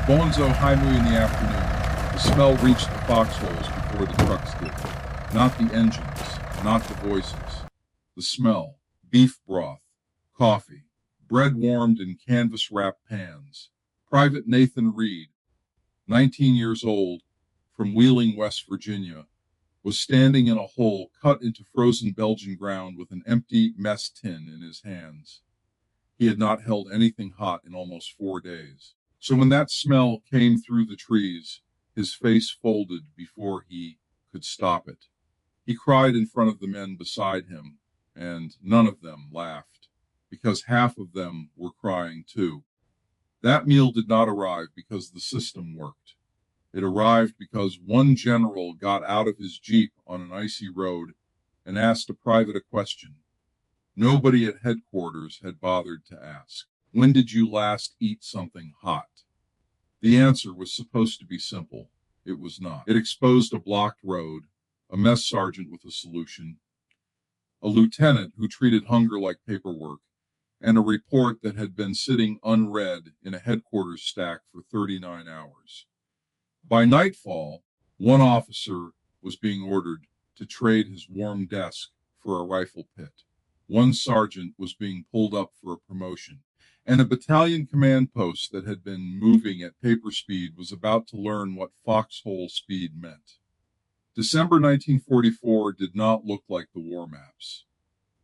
Bonzo Haimu in the afternoon. The smell reached the foxholes before the trucks did. Not the engines, not the voices. The smell. Beef broth, coffee, bread warmed in canvas-wrapped pans. Private Nathan Reed, 19 years old, from Wheeling, West Virginia, was standing in a hole cut into frozen Belgian ground with an empty mess tin in his hands. He had not held anything hot in almost 4 days. So when that smell came through the trees, his face folded before he could stop it. He cried in front of the men beside him, and none of them laughed, because half of them were crying too. That meal did not arrive because the system worked. It arrived because one general got out of his jeep on an icy road and asked a private a question. Nobody at headquarters had bothered to ask. When did you last eat something hot? The answer was supposed to be simple. It was not. It exposed a blocked road, a mess sergeant with a solution, a lieutenant who treated hunger like paperwork, and a report that had been sitting unread in a headquarters stack for 39 hours. By nightfall, one officer was being ordered to trade his warm desk for a rifle pit. One sergeant was being pulled up for a promotion, and a battalion command post that had been moving at paper speed was about to learn what foxhole speed meant. December 1944 did not look like the war maps.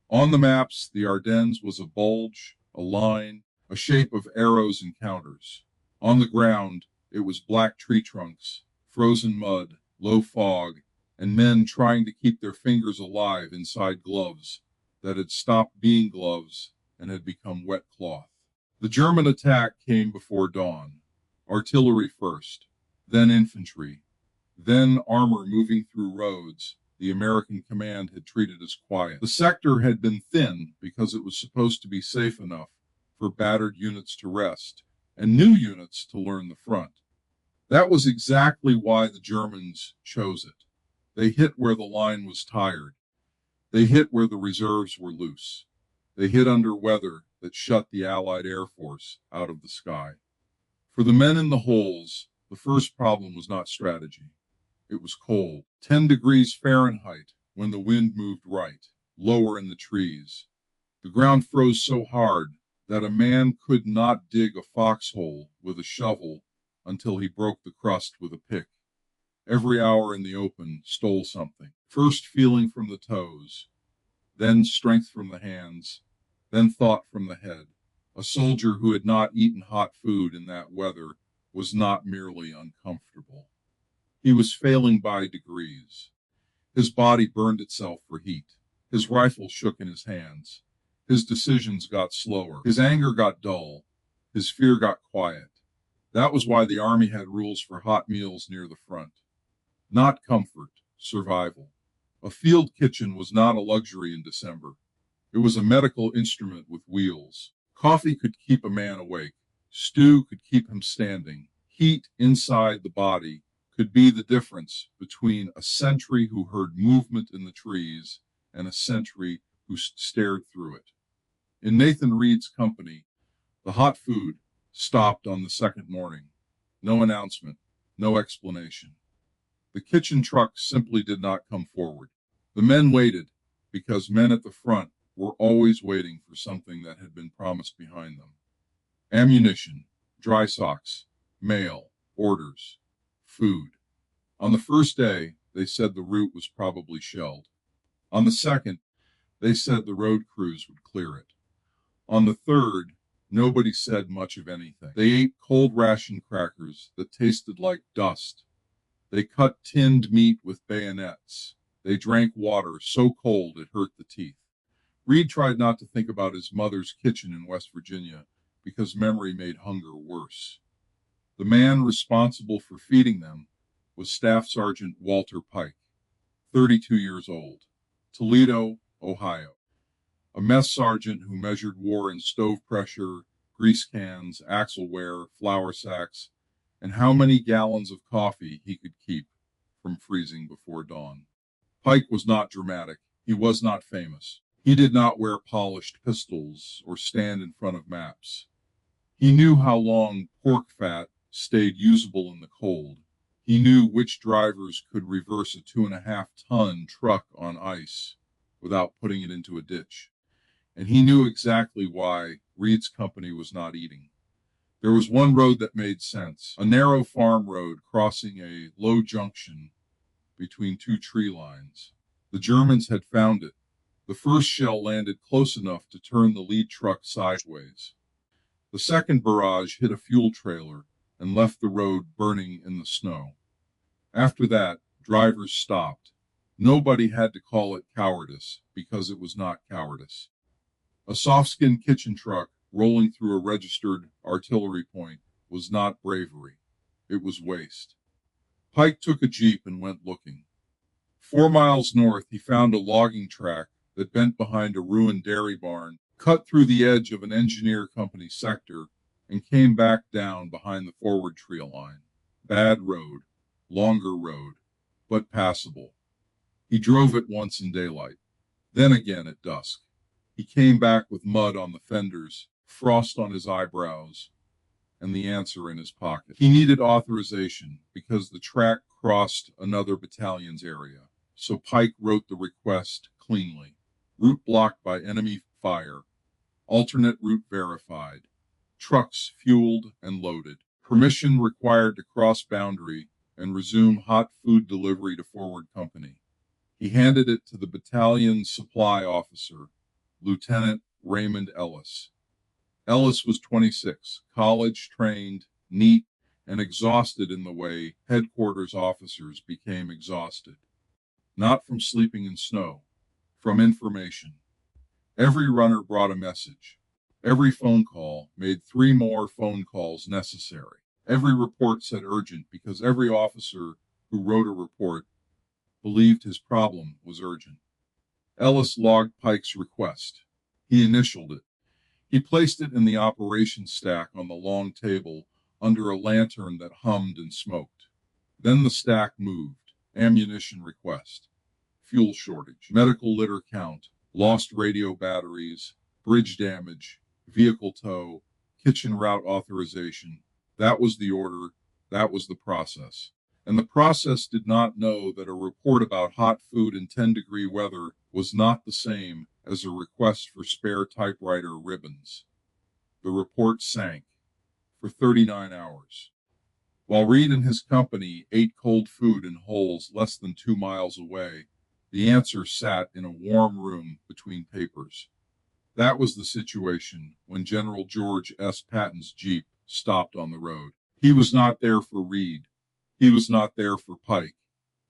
On the maps, the Ardennes was a bulge, a line, a shape of arrows and counters. On the ground, it was black tree trunks, frozen mud, low fog, and men trying to keep their fingers alive inside gloves that had stopped being gloves and had become wet cloth. The German attack came before dawn. Artillery first, then infantry, then armor moving through roads the American command had treated as quiet. The sector had been thin because it was supposed to be safe enough for battered units to rest and new units to learn the front. That was exactly why the Germans chose it. They hit where the line was tired. They hit where the reserves were loose. They hit under weather that shut the Allied Air Force out of the sky. For the men in the holes, the first problem was not strategy. It was cold, 10 degrees Fahrenheit when the wind moved right, lower in the trees. The ground froze so hard that a man could not dig a foxhole with a shovel until he broke the crust with a pick. Every hour in the open stole something. First feeling from the toes, then strength from the hands, then thought from the head. A soldier who had not eaten hot food in that weather was not merely uncomfortable. He was failing by degrees. His body burned itself for heat. His rifle shook in his hands. His decisions got slower. His anger got dull. His fear got quiet. That was why the Army had rules for hot meals near the front. Not comfort, survival. A field kitchen was not a luxury in December. It was a medical instrument with wheels. Coffee could keep a man awake. Stew could keep him standing. Heat inside the body could be the difference between a sentry who heard movement in the trees and a sentry who stared through it. In Nathan Reed's company, the hot food stopped on the second morning. No announcement, no explanation. The kitchen truck simply did not come forward. The men waited because men at the front were always waiting for something that had been promised behind them. Ammunition, dry socks, mail, orders, food. On the first day, they said the route was probably shelled. On the second, they said the road crews would clear it. On the third, nobody said much of anything. They ate cold ration crackers that tasted like dust. They cut tinned meat with bayonets. They drank water so cold it hurt the teeth. Reed tried not to think about his mother's kitchen in West Virginia because memory made hunger worse. The man responsible for feeding them was Staff Sergeant Walter Pike, 32 years old, Toledo, Ohio. A mess sergeant who measured war in stove pressure, grease cans, axle wear, flour sacks, and how many gallons of coffee he could keep from freezing before dawn. Pike was not dramatic. He was not famous. He did not wear polished pistols or stand in front of maps. He knew how long pork fat, stayed usable in the cold. He knew which drivers could reverse a 2.5-ton truck on ice without putting it into a ditch. And he knew exactly why Reed's company was not eating. There was one road that made sense, a narrow farm road crossing a low junction between two tree lines. The Germans had found it. The first shell landed close enough to turn the lead truck sideways. The second barrage hit a fuel trailer and left the road burning in the snow. After that, drivers stopped. Nobody had to call it cowardice, because it was not cowardice. A soft-skinned kitchen truck rolling through a registered artillery point was not bravery. It was waste. Pike took a jeep and went looking. 4 miles north, he found a logging track that bent behind a ruined dairy barn, cut through the edge of an engineer company sector, and came back down behind the forward tree line. Bad road, longer road, but passable. He drove it once in daylight, then again at dusk. He came back with mud on the fenders, frost on his eyebrows, and the answer in his pocket. He needed authorization because the track crossed another battalion's area, so Pike wrote the request cleanly. Route blocked by enemy fire. Alternate route verified. Trucks fueled and loaded. Permission required to cross boundary and resume hot food delivery to forward company. He handed it to the battalion's supply officer, Lieutenant Raymond Ellis. Ellis was 26, college-trained, neat, and exhausted in the way headquarters officers became exhausted. Not from sleeping in snow, from information. Every runner brought a message. Every phone call made 3 more phone calls necessary. Every report said urgent because every officer who wrote a report believed his problem was urgent. Ellis logged Pike's request. He initialed it. He placed it in the operations stack on the long table under a lantern that hummed and smoked. Then the stack moved. Ammunition request. Fuel shortage. Medical litter count. Lost radio batteries. Bridge damage. Vehicle tow. Kitchen route authorization. That was the order. That was the process. And the process did not know that a report about hot food in 10-degree weather was not the same as a request for spare typewriter ribbons. The report sank for 39 hours. While Reed and his company ate cold food in holes less than 2 miles away, the answer sat in a warm room between papers. That was the situation when General George S. Patton's Jeep stopped on the road. He was not there for Reed. He was not there for Pike.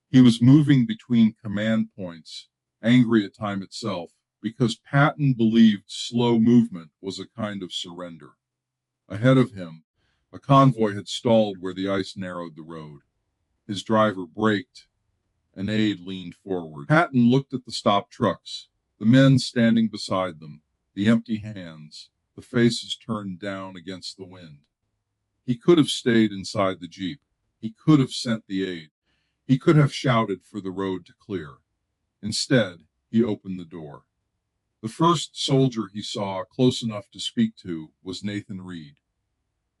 He was moving between command points, angry at time itself, because Patton believed slow movement was a kind of surrender. Ahead of him, a convoy had stalled where the ice narrowed the road. His driver braked. An aide leaned forward. Patton looked at the stopped trucks, the men standing beside them, the empty hands, the faces turned down against the wind. He could have stayed inside the Jeep. He could have sent the aide. He could have shouted for the road to clear. Instead, he opened the door. The first soldier he saw close enough to speak to was Nathan Reed.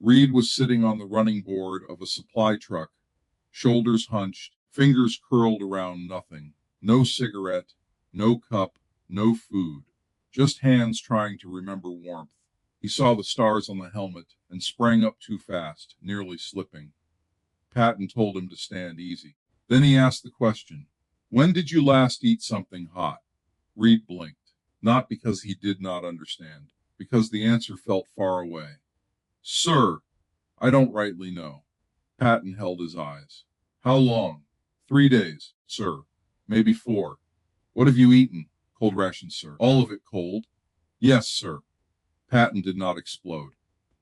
Reed was sitting on the running board of a supply truck, shoulders hunched, fingers curled around nothing. No cigarette, no cup, no food. Just hands trying to remember warmth. He saw the stars on the helmet and sprang up too fast, nearly slipping. Patton told him to stand easy. Then he asked the question, "When did you last eat something hot?" Reed blinked, not because he did not understand, because the answer felt far away. "Sir, I don't rightly know." Patton held his eyes. "How long?" 3 days, sir. Maybe 4. "What have you eaten?" "Cold rations, sir." "All of it cold?" "Yes, sir." Patton did not explode.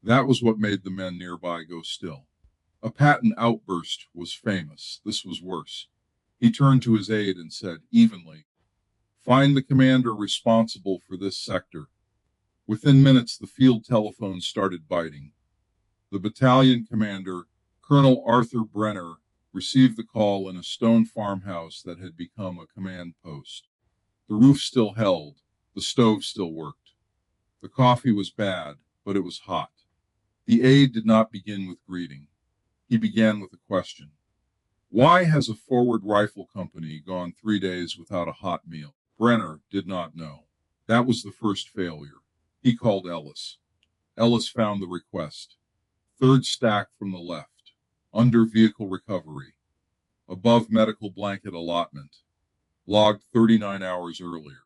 That was what made the men nearby go still. A Patton outburst was famous. This was worse. He turned to his aide and said, evenly, "Find the commander responsible for this sector." Within minutes, the field telephone started biting. The battalion commander, Colonel Arthur Brenner, received the call in a stone farmhouse that had become a command post. The roof still held. The stove still worked. The coffee was bad, but it was hot. The aide did not begin with greeting. He began with a question. Why has a forward rifle company gone 3 days without a hot meal? Brenner did not know. That was the first failure. He called Ellis. Ellis found the request. Third stack from the left. Under vehicle recovery. Above medical blanket allotment. Logged 39 hours earlier.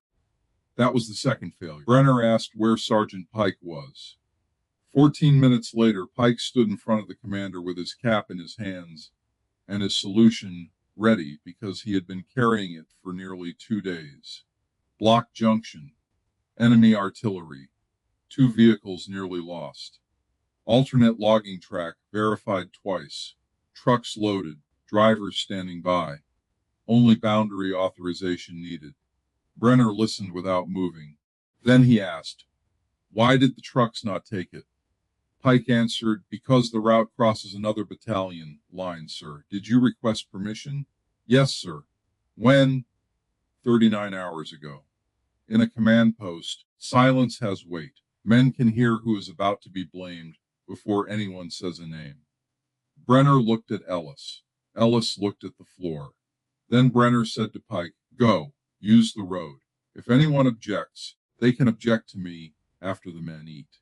That was the second failure. Brenner asked where Sergeant Pike was. 14 minutes later, Pike stood in front of the commander with his cap in his hands and his solution ready because he had been carrying it for nearly 2 days. Block junction. Enemy artillery. 2 vehicles nearly lost. Alternate logging track verified twice. Trucks loaded. Drivers standing by. Only boundary authorization needed. Brenner listened without moving. Then he asked, why did the trucks not take it? Pike answered, because the route crosses another battalion line, sir. Did you request permission? Yes, sir. When? 39 hours ago. In a command post, silence has weight. Men can hear who is about to be blamed before anyone says a name. Brenner looked at Ellis. Ellis looked at the floor. Then Brenner said to Pike, go, use the road. If anyone objects, they can object to me after the men eat.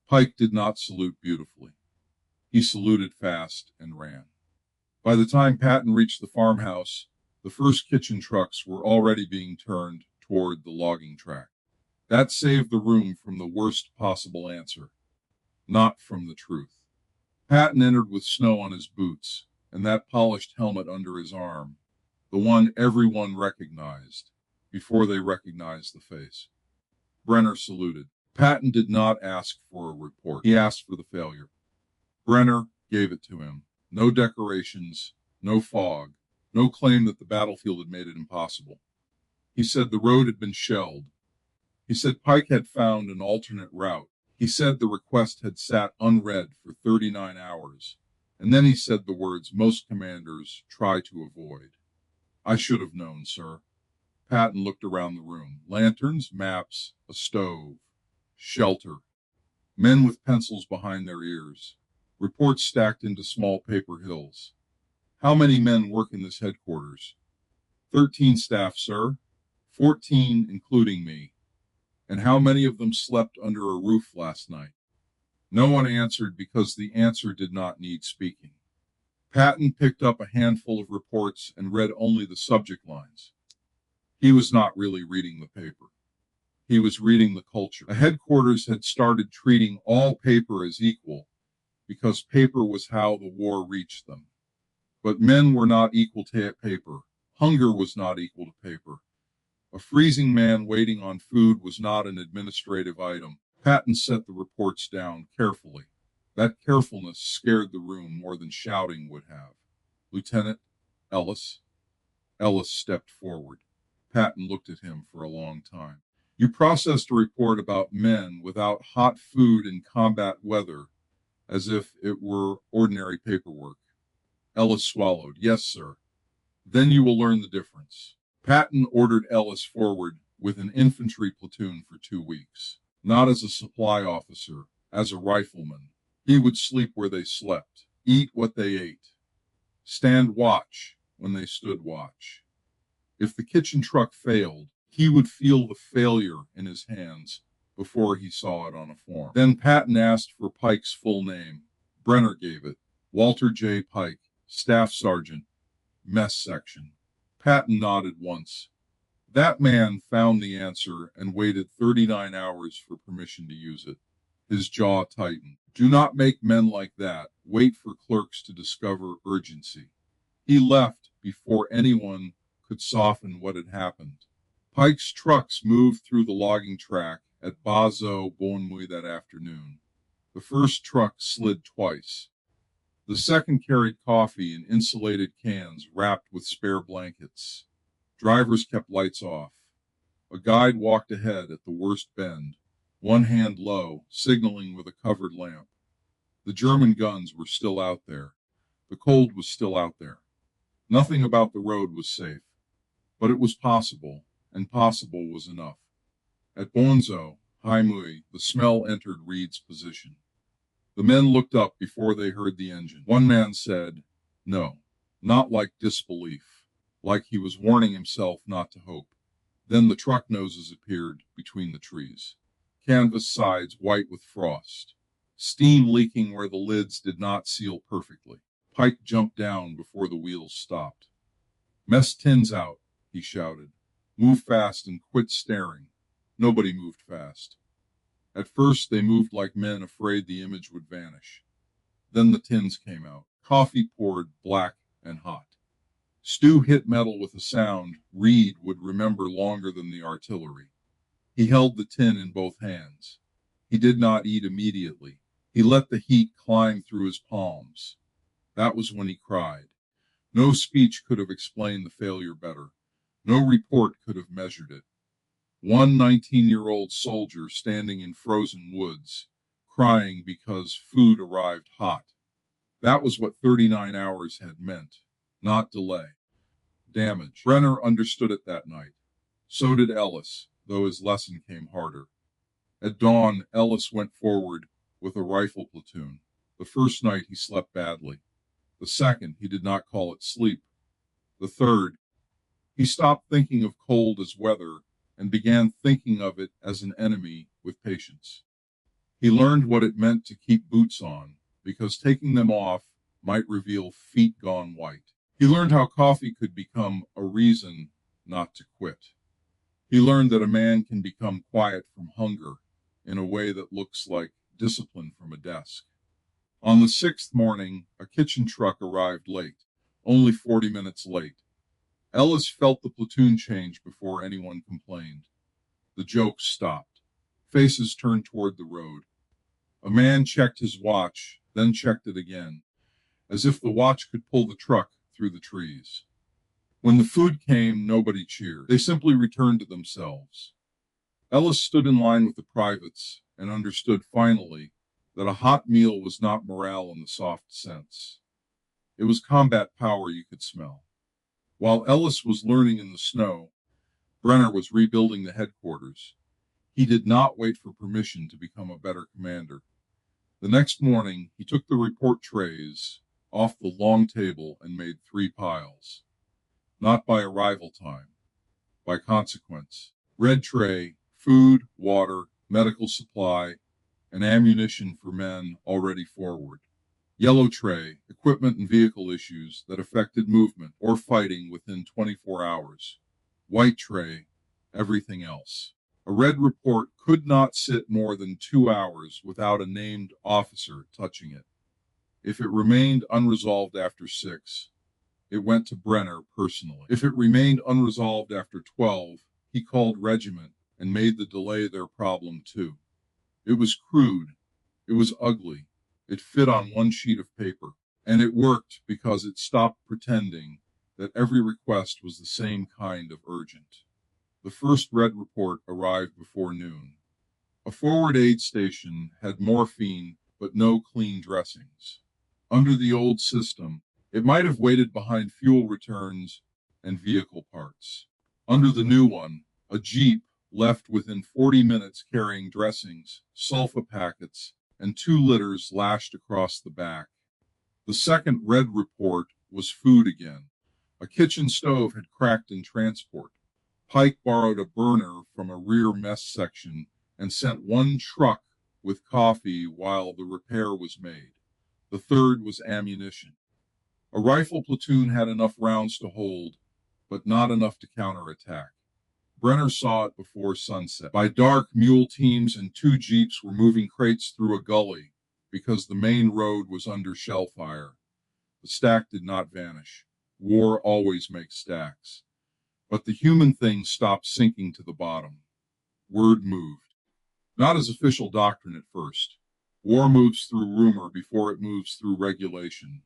Pike did not salute beautifully. He saluted fast and ran. By the time Patton reached the farmhouse, the first kitchen trucks were already being turned toward the logging track. That saved the room from the worst possible answer, not from the truth. Patton entered with snow on his boots and that polished helmet under his arm, the one everyone recognized before they recognized the face. Brenner saluted. Patton did not ask for a report. He asked for the failure. Brenner gave it to him. No decorations, no fog, no claim that the battlefield had made it impossible. He said the road had been shelled. He said Pike had found an alternate route. He said the request had sat unread for 39 hours. And then he said the words most commanders try to avoid. I should have known, sir. Patton looked around the room. Lanterns, maps, a stove, shelter, men with pencils behind their ears, reports stacked into small paper hills. How many men work in this headquarters? 13 staff, sir. 14, including me. And how many of them slept under a roof last night? No one answered because the answer did not need speaking. Patton picked up a handful of reports and read only the subject lines. He was not really reading the paper. He was reading the culture. The headquarters had started treating all paper as equal because paper was how the war reached them. But men were not equal to paper. Hunger was not equal to paper. A freezing man waiting on food was not an administrative item. Patton set the reports down carefully. That carefulness scared the room more than shouting would have. Lieutenant Ellis. Ellis stepped forward. Patton looked at him for a long time. You processed a report about men without hot food in combat weather as if it were ordinary paperwork. Ellis swallowed. Yes, sir. Then you will learn the difference. Patton ordered Ellis forward with an infantry platoon for 2 weeks. Not as a supply officer, as a rifleman. He would sleep where they slept, eat what they ate, stand watch when they stood watch. If the kitchen truck failed, he would feel the failure in his hands before he saw it on a form. Then Patton asked for Pike's full name. Brenner gave it. Walter J. Pike, Staff Sergeant, Mess Section. Patton nodded once. That man found the answer and waited 39 hours for permission to use it. His jaw tightened. Do not make men like that wait for clerks to discover urgency. He left before anyone could soften what had happened. Pike's trucks moved through the logging track at WWII that afternoon. The first truck slid twice. The second carried coffee in insulated cans wrapped with spare blankets. Drivers kept lights off. A guide walked ahead at the worst bend, one hand low, signaling with a covered lamp. The German guns were still out there. The cold was still out there. Nothing about the road was safe. But it was possible, and possible was enough. At WWII, the smell entered Reed's position. The men looked up before they heard the engine. One man said, "No," not like disbelief, like he was warning himself not to hope. Then the truck noses appeared between the trees. Canvas sides white with frost. Steam leaking where the lids did not seal perfectly. Pike jumped down before the wheels stopped. "Mess tins out," he shouted. "Move fast and quit staring." Nobody moved fast. At first they moved like men afraid the image would vanish. Then the tins came out. Coffee poured, black and hot. Stew hit metal with a sound Reed would remember longer than the artillery. He held the tin in both hands. He did not eat immediately. He let the heat climb through his palms. That was when he cried. No speech could have explained the failure better. No report could have measured it. One 19-year-old soldier standing in frozen woods, crying because food arrived hot. That was what 39 hours had meant, not delay. Damage. Brenner understood it that night. So did Ellis, though his lesson came harder. At dawn, Ellis went forward with a rifle platoon. The first night he slept badly. The second, he did not call it sleep. The third, he stopped thinking of cold as weather and began thinking of it as an enemy with patience. He learned what it meant to keep boots on, because taking them off might reveal feet gone white. He learned how coffee could become a reason not to quit. He learned that a man can become quiet from hunger in a way that looks like discipline from a desk. On the sixth morning, a kitchen truck arrived late, only 40 minutes late. Ellis felt the platoon change before anyone complained. The jokes stopped. Faces turned toward the road. A man checked his watch, then checked it again, as if the watch could pull the truck through the trees. When the food came, nobody cheered. They simply returned to themselves. Ellis stood in line with the privates and understood finally that a hot meal was not morale in the soft sense. It was combat power you could smell. While Ellis was learning in the snow, Brenner was rebuilding the headquarters. He did not wait for permission to become a better commander. The next morning, he took the report trays off the long table and made 3 piles. Not by arrival time, by consequence. Red tray, food, water, medical supply, and ammunition for men already forward. Yellow tray, equipment and vehicle issues that affected movement or fighting within 24 hours. White tray, everything else. A red report could not sit more than 2 hours without a named officer touching it. If it remained unresolved after 6, it went to Brenner personally. If it remained unresolved after 12, he called regiment and made the delay their problem too. It was crude. It was ugly. It fit on one sheet of paper, and it worked because it stopped pretending that every request was the same kind of urgent. The first red report arrived before noon. A forward aid station had morphine but no clean dressings. Under the old system, it might have waited behind fuel returns and vehicle parts. Under the new one, a jeep left within 40 minutes carrying dressings, sulfa packets, and 2 litters lashed across the back. The second red report was food again. A kitchen stove had cracked in transport. Pike borrowed a burner from a rear mess section and sent 1 truck with coffee while the repair was made. The third was ammunition. A rifle platoon had enough rounds to hold, but not enough to counterattack. Brenner saw it before sunset. By dark, mule teams and 2 jeeps were moving crates through a gully because the main road was under shell fire. The stack did not vanish. War always makes stacks. But the human thing stopped sinking to the bottom. Word moved. Not as official doctrine at first. War moves through rumor before it moves through regulation.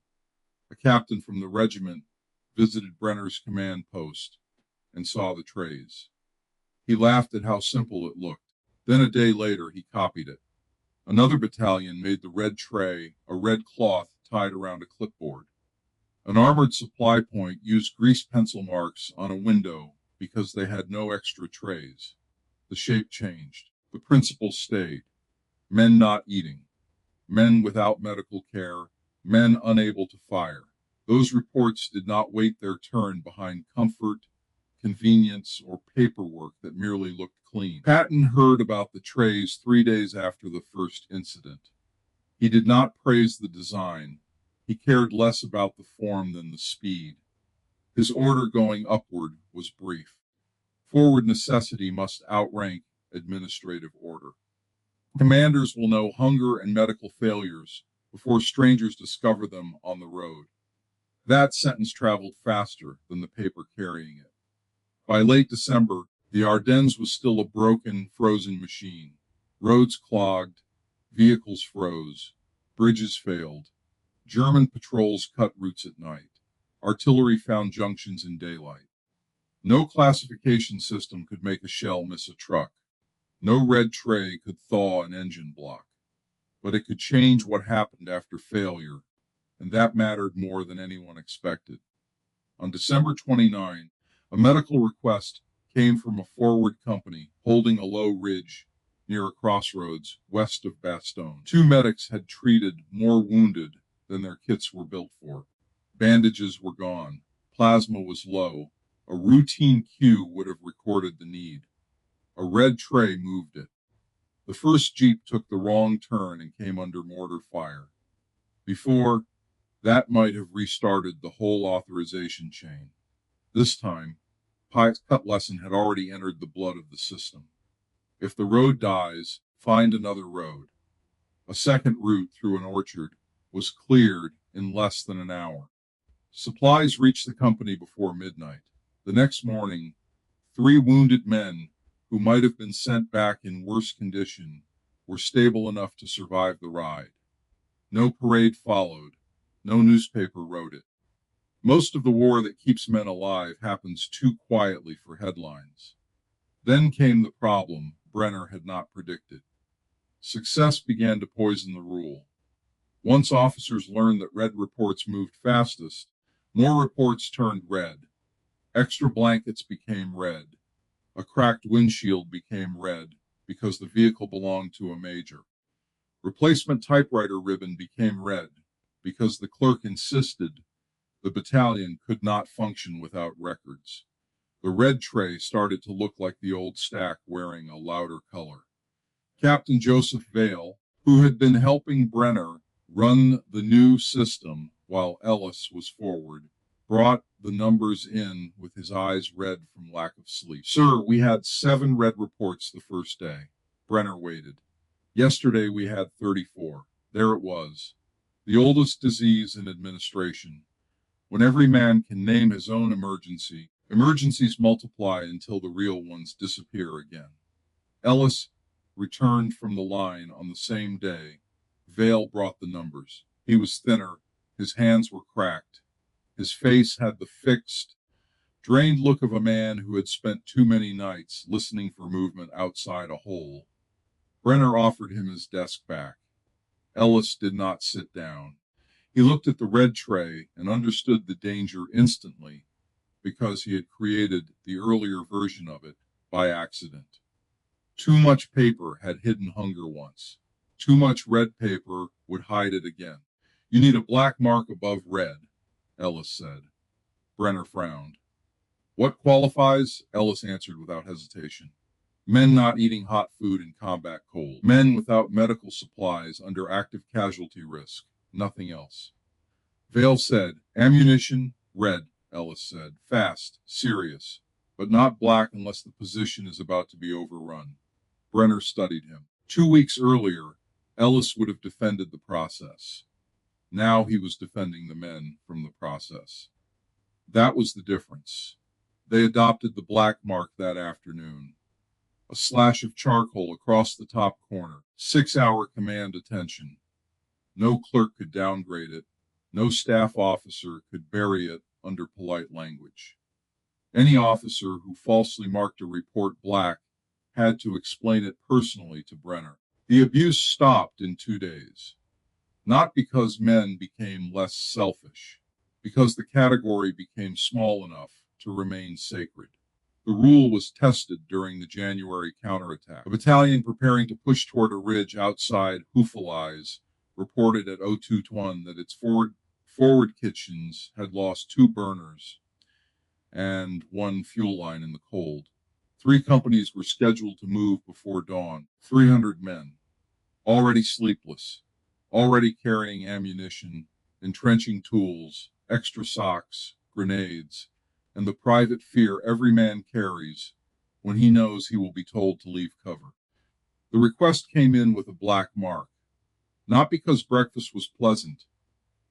A captain from the regiment visited Brenner's command post and saw the trays. He laughed at how simple it looked. Then a day later, he copied it. Another battalion made the red tray a red cloth tied around a clipboard. An armored supply point used grease pencil marks on a window because they had no extra trays. The shape changed. The principle stayed. Men not eating. men without medical care, men unable to fire. Those reports did not wait their turn behind comfort, convenience, or paperwork that merely looked clean. Patton heard about the trays 3 days after the first incident. He did not praise the design. He cared less about the form than the speed. His order going upward was brief. Forward necessity must outrank administrative order. Commanders will know hunger and medical failures before strangers discover them on the road. That sentence traveled faster than the paper carrying it. By late December, the Ardennes was still a broken, frozen machine. Roads clogged, vehicles froze, bridges failed. German patrols cut routes at night. Artillery found junctions in daylight. No classification system could make a shell miss a truck. No red tray could thaw an engine block. But it could change what happened after failure, and that mattered more than anyone expected. On December 29, a medical request came from a forward company holding a low ridge near a crossroads west of Bastogne. Two medics had treated more wounded than their kits were built for. Bandages were gone. Plasma was low. A routine queue would have recorded the need. A red tray moved it. The first jeep took the wrong turn and came under mortar fire. Before, that might have restarted the whole authorization chain. This time, Pike's cut lesson had already entered the blood of the system. If the road dies, find another road. A second route through an orchard was cleared in less than an hour. Supplies reached the company before midnight. The next morning, 3 wounded men who might have been sent back in worse condition were stable enough to survive the ride. No parade followed. No newspaper wrote it. Most of the war that keeps men alive happens too quietly for headlines. Then came the problem Brenner had not predicted. Success began to poison the rule. Once officers learned that red reports moved fastest, more reports turned red. Extra blankets became red. A cracked windshield became red because the vehicle belonged to a major. Replacement typewriter ribbon became red because the clerk insisted the battalion could not function without records. The red tray started to look like the old stack wearing a louder color. Captain Joseph Vale, who had been helping Brenner run the new system while Ellis was forward, brought the numbers in with his eyes red from lack of sleep. Sir, we had 7 red reports the first day. Brenner waited. Yesterday we had 34. There it was. The oldest disease in administration. When every man can name his own emergency, emergencies multiply until the real ones disappear again. Ellis returned from the line on the same day. Vale brought the numbers. He was thinner. His hands were cracked. His face had the fixed, drained look of a man who had spent too many nights listening for movement outside a hole. Brenner offered him his desk back. Ellis did not sit down. He looked at the red tray and understood the danger instantly because he had created the earlier version of it by accident. Too much paper had hidden hunger once. Too much red paper would hide it again. You need a black mark above red, Ellis said. Brenner frowned. What qualifies? Ellis answered without hesitation. Men not eating hot food in combat cold. Men without medical supplies under active casualty risk. Nothing else. Vale said, ammunition, red, Ellis said. Fast, serious, but not black unless the position is about to be overrun. Brenner studied him. 2 weeks earlier, Ellis would have defended the process. Now he was defending the men from the process. That was the difference. They adopted the black mark that afternoon. A slash of charcoal across the top corner. 6-hour command attention. No clerk could downgrade it. No staff officer could bury it under polite language. Any officer who falsely marked a report black had to explain it personally to Brenner. The abuse stopped in 2 days. Not because men became less selfish, because the category became small enough to remain sacred. The rule was tested during the January counterattack. A battalion preparing to push toward a ridge outside Houffalize reported at 0221 that its forward kitchens had lost 2 burners and 1 fuel line in the cold. 3 companies were scheduled to move before dawn. 300 men, already sleepless, already carrying ammunition, entrenching tools, extra socks, grenades, and the private fear every man carries when he knows he will be told to leave cover. The request came in with a black mark, not because breakfast was pleasant,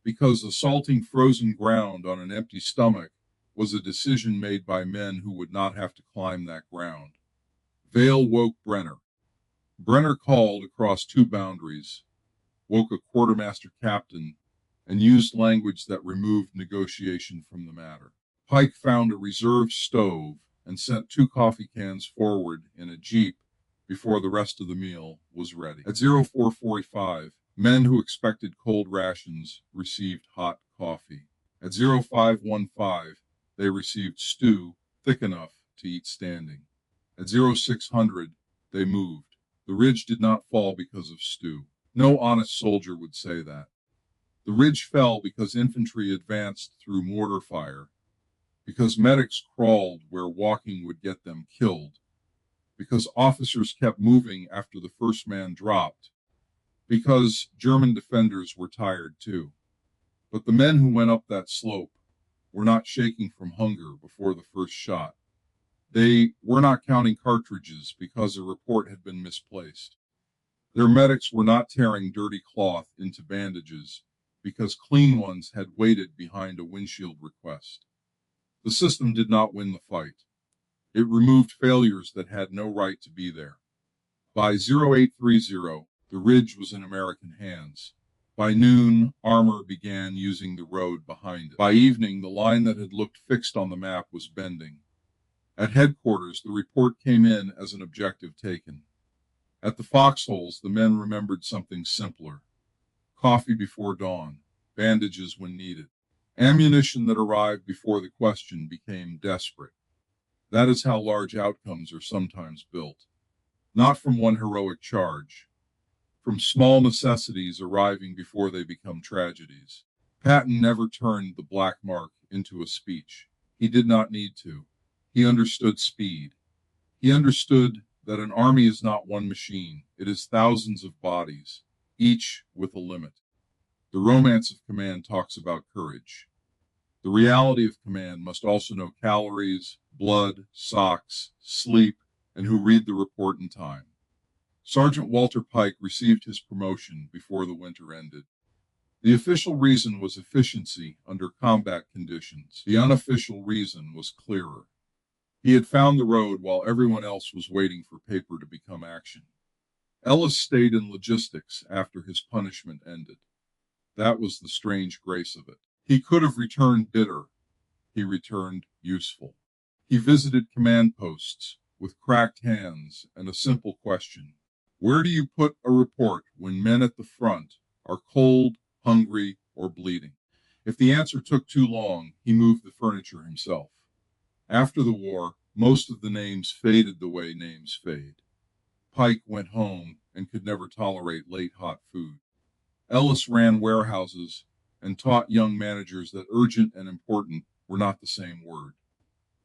because assaulting frozen ground on an empty stomach was a decision made by men who would not have to climb that ground. Vale woke Brenner. Brenner called across 2 boundaries, woke a quartermaster captain, and used language that removed negotiation from the matter. Pike found a reserve stove and sent 2 coffee cans forward in a jeep before the rest of the meal was ready. At 0445, men who expected cold rations received hot coffee. At 0515, they received stew thick enough to eat standing. At 0600, they moved. The ridge did not fall because of stew. No honest soldier would say that. The ridge fell because infantry advanced through mortar fire, because medics crawled where walking would get them killed, because officers kept moving after the first man dropped, because German defenders were tired too. But the men who went up that slope were not shaking from hunger before the first shot. They were not counting cartridges because a report had been misplaced. Their medics were not tearing dirty cloth into bandages because clean ones had waited behind a windshield request. The system did not win the fight. It removed failures that had no right to be there. By 0830, the ridge was in American hands. By noon, armor began using the road behind it. By evening, the line that had looked fixed on the map was bending. At headquarters, the report came in as an objective taken. At the foxholes, the men remembered something simpler. Coffee before dawn, bandages when needed. Ammunition that arrived before the question became desperate. That is how large outcomes are sometimes built. Not from one heroic charge, from small necessities arriving before they become tragedies. Patton never turned the black mark into a speech. He did not need to. He understood speed. He understood that an army is not one machine. It is thousands of bodies, each with a limit. The romance of command talks about courage. The reality of command must also know calories, blood, socks, sleep, and who read the report in time. Sergeant Walter Pike received his promotion before the winter ended. The official reason was efficiency under combat conditions. The unofficial reason was clearer. He had found the road while everyone else was waiting for paper to become action. Ellis stayed in logistics after his punishment ended. That was the strange grace of it. He could have returned bitter. He returned useful. He visited command posts with cracked hands and a simple question. Where do you put a report when men at the front are cold, hungry, or bleeding? If the answer took too long, he moved the furniture himself. After the war, most of the names faded the way names fade. Pike went home and could never tolerate late hot food. Ellis ran warehouses and taught young managers that urgent and important were not the same word.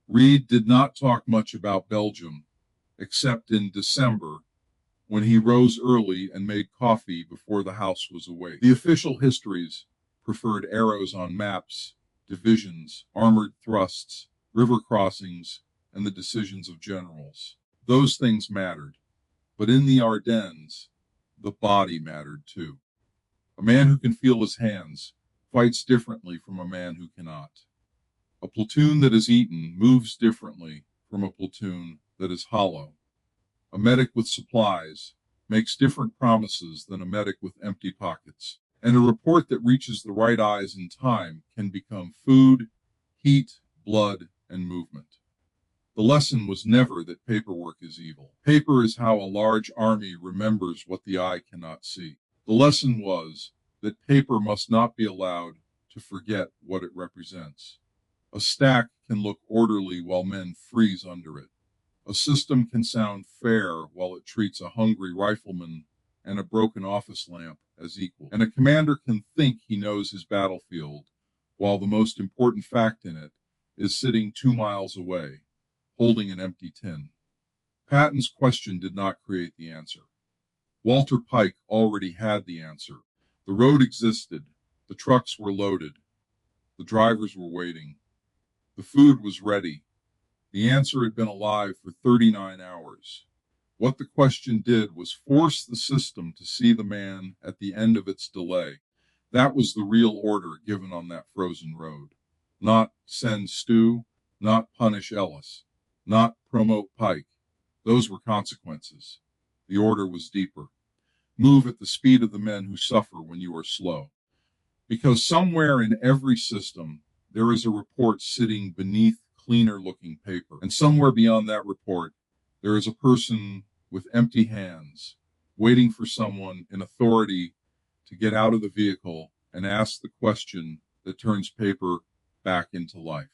Reed did not talk much about Belgium, except in December, when he rose early and made coffee before the house was awake. The official histories preferred arrows on maps, divisions, armored thrusts, river crossings, and the decisions of generals. Those things mattered. But in the Ardennes, the body mattered too. A man who can feel his hands fights differently from a man who cannot. A platoon that is eaten moves differently from a platoon that is hollow. A medic with supplies makes different promises than a medic with empty pockets. And a report that reaches the right eyes in time can become food, heat, blood, and movement. The lesson was never that paperwork is evil. Paper is how a large army remembers what the eye cannot see. The lesson was that paper must not be allowed to forget what it represents. A stack can look orderly while men freeze under it. A system can sound fair while it treats a hungry rifleman and a broken office lamp as equal. And a commander can think he knows his battlefield, while the most important fact in it is sitting 2 miles away, holding an empty tin. Patton's question did not create the answer. Walter Pike already had the answer. The road existed, the trucks were loaded, the drivers were waiting, the food was ready. The answer had been alive for 39 hours. What the question did was force the system to see the man at the end of its delay. That was the real order given on that frozen road. Not send Stu, not punish Ellis, not promote Pike. Those were consequences. The order was deeper. Move at the speed of the men who suffer when you are slow. Because somewhere in every system, there is a report sitting beneath cleaner looking paper. And somewhere beyond that report, there is a person with empty hands, waiting for someone in authority to get out of the vehicle and ask the question that turns paper back into life.